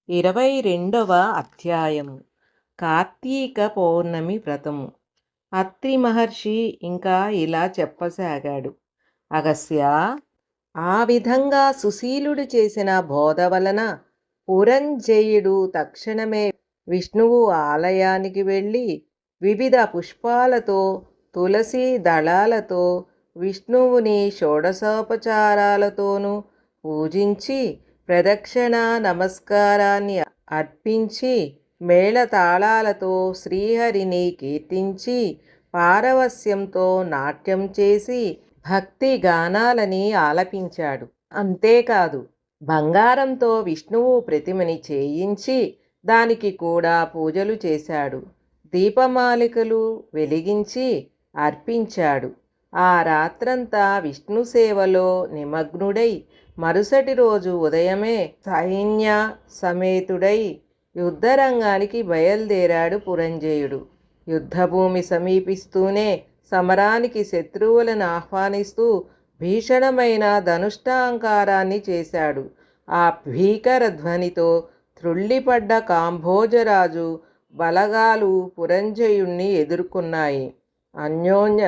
22వ అధ్యాయము కార్తీక పౌర్ణమి వ్రతము. అత్రి మహర్షి ఇంకా ఇలా చెప్పసాగాడు. అగస్య, ఆ విధంగా సుశీలుడు చేసిన బోధ వలన పురంజయుడు తక్షణమే విష్ణువు ఆలయానికి వెళ్ళి వివిధ పుష్పాలతో తులసి దళాలతో విష్ణువుని షోడశోపచారాలతోనూ పూజించి ప్రదక్షిణ నమస్కారాన్ని అర్పించి మేళతాళాలతో శ్రీహరిని కీర్తించి పారవస్యంతో నాట్యం చేసి భక్తి గానాలని ఆలపించాడు. అంతేకాదు, బంగారంతో విష్ణువు ప్రతిమని చేయించి దానికి కూడా పూజలు చేశాడు. దీపమాలికలు వెలిగించి అర్పించాడు. ఆ రాత్రంతా విష్ణు సేవలో నిమగ్నుడై మరుసటి రోజు ఉదయమే సైన్య సమేతుడై యుద్ధరంగానికి బయలుదేరాడు పురంజయుడు. యుద్ధభూమి సమీపిస్తూనే సమరానికి శత్రువులను ఆహ్వానిస్తూ భీషణమైన ధనుష్టాంకారాన్ని చేశాడు. ఆ భీకర ధ్వనితో త్రుళ్ళిపడ్డ కాంభోజరాజు బలగాలు పురంజయుణ్ణి ఎదుర్కొన్నాయి. అన్యోన్య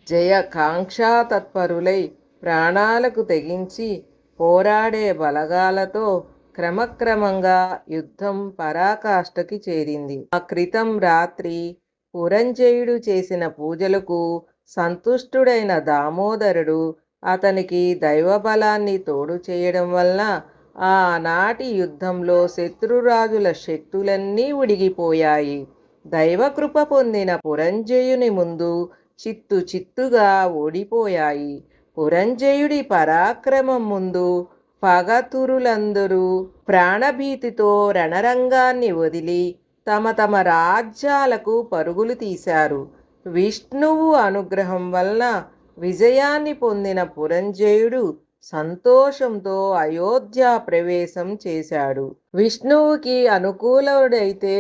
జయ కాంక్షాతత్పరులై ప్రాణాలకు తెగించి పోరాడే బలగాలతో క్రమక్రమంగా యుద్ధం పరాకాష్ఠకి చేరింది. ఆ క్రితం రాత్రి పురంజయుడు చేసిన పూజలకు సంతుష్టుడైన దామోదరుడు అతనికి దైవబలాన్ని తోడు చేయడం వలన ఆనాటి యుద్ధంలో శత్రురాజుల శక్తులన్నీ ఉడిగిపోయాయి. దైవకృప పొందిన పురంజయుని ముందు చిత్తుగా ఓడిపోయాయి. పురంజయుడి పరాక్రమం ముందు పగతురులందరూ ప్రాణభీతితో రణరంగాన్ని వదిలి తమ తమ రాజ్యాలకు పరుగులు తీశారు. విష్ణువు అనుగ్రహం వలన విజయాన్ని పొందిన పురంజయుడు సంతోషంతో అయోధ్య ప్రవేశం చేశాడు. విష్ణువుకి అనుకూలుడైతే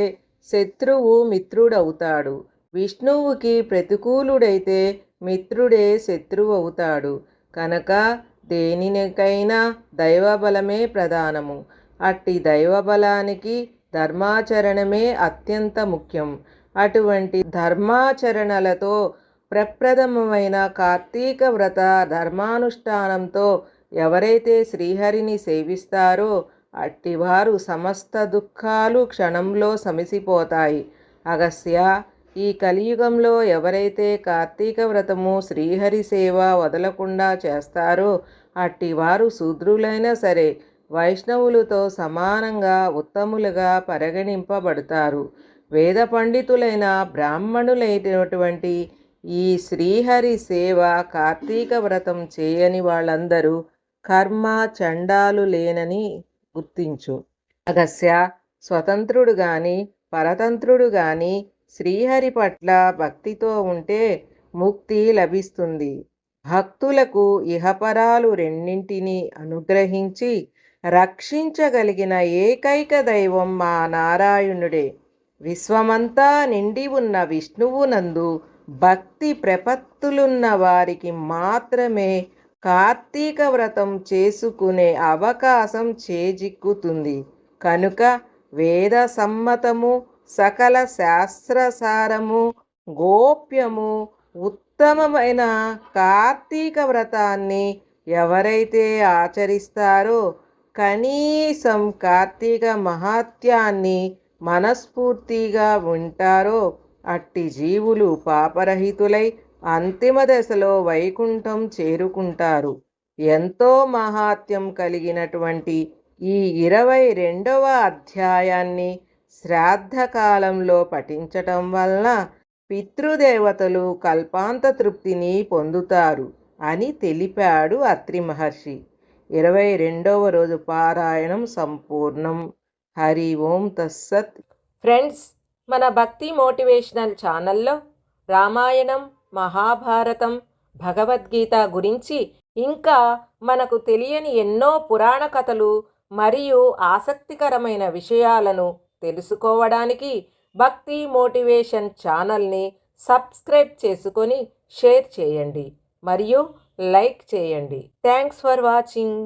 శత్రువు మిత్రుడవుతాడు. విష్ణువుకి ప్రతికూలుడైతే మిత్రుడే శత్రువు అవుతాడు. కనుక దేనికైనా దైవబలమే ప్రధానము. అట్టి దైవబలానికి ధర్మాచరణమే అత్యంత ముఖ్యం. అటువంటి ధర్మాచరణలతో ప్రప్రథమమైన కార్తీక వ్రత ధర్మానుష్ఠానంతో ఎవరైతే శ్రీహరిని సేవిస్తారో అట్టివారు సమస్త దుఃఖాలు క్షణంలో శమిసిపోతాయి. అగస్య, ఈ కలియుగంలో ఎవరైతే కార్తీక వ్రతము శ్రీహరి సేవ వదలకుండా చేస్తారో అట్టివారు శూద్రులైనా సరే వైష్ణవులతో సమానంగా ఉత్తములుగా పరిగణింపబడతారు. వేద పండితులైన బ్రాహ్మణులైనటువంటి ఈ శ్రీహరి సేవ కార్తీక వ్రతం చేయని వాళ్ళందరూ కర్మ చండాలు లేనని గుర్తించు. అగస్య, స్వతంత్రుడు గాని పరతంత్రుడు గాని శ్రీహరి పట్ల భక్తితో ఉంటే ముక్తి లభిస్తుంది. భక్తులకు ఇహపరాలు రెండింటినీ అనుగ్రహించి రక్షించగలిగిన ఏకైక దైవం మా నారాయణుడే. విశ్వమంతా నిండి ఉన్న విష్ణువునందు భక్తి ప్రపత్తులున్న వారికి మాత్రమే కార్తీక వ్రతం చేసుకునే అవకాశం చేజిక్కుతుంది. కనుక వేద సమ్మతము, సకల శాస్త్రసారము, గోప్యము, ఉత్తమమైన కార్తీక వ్రతాన్ని ఎవరైతే ఆచరిస్తారో, కనీసం కార్తీక మహాత్యాన్ని మనస్ఫూర్తిగా వింటారో అట్టి జీవులు పాపరహితులై అంతిమ దశలో వైకుంఠం చేరుకుంటారు. ఎంతో మహాత్యం కలిగినటువంటి ఈ 22వ అధ్యాయాన్ని శ్రాద్ధకాలంలో పఠించటం వలన పితృదేవతలు కల్పాంత తృప్తిని పొందుతారు అని తెలిపాడు అత్రి మహర్షి. 22వ రోజు పారాయణం సంపూర్ణం. హరి ఓం తస్సత్. ఫ్రెండ్స్, మన భక్తి మోటివేషనల్ ఛానల్లో రామాయణం, మహాభారతం, భగవద్గీత గురించి ఇంకా మనకు తెలియని ఎన్నో పురాణ కథలు మరియు ఆసక్తికరమైన విషయాలను తెలుసుకోవడానికి భక్తి మోటివేషన్ ఛానల్ని సబ్స్క్రైబ్ చేసుకొని షేర్ చేయండి మరియు లైక్ చేయండి. Thanks for watching.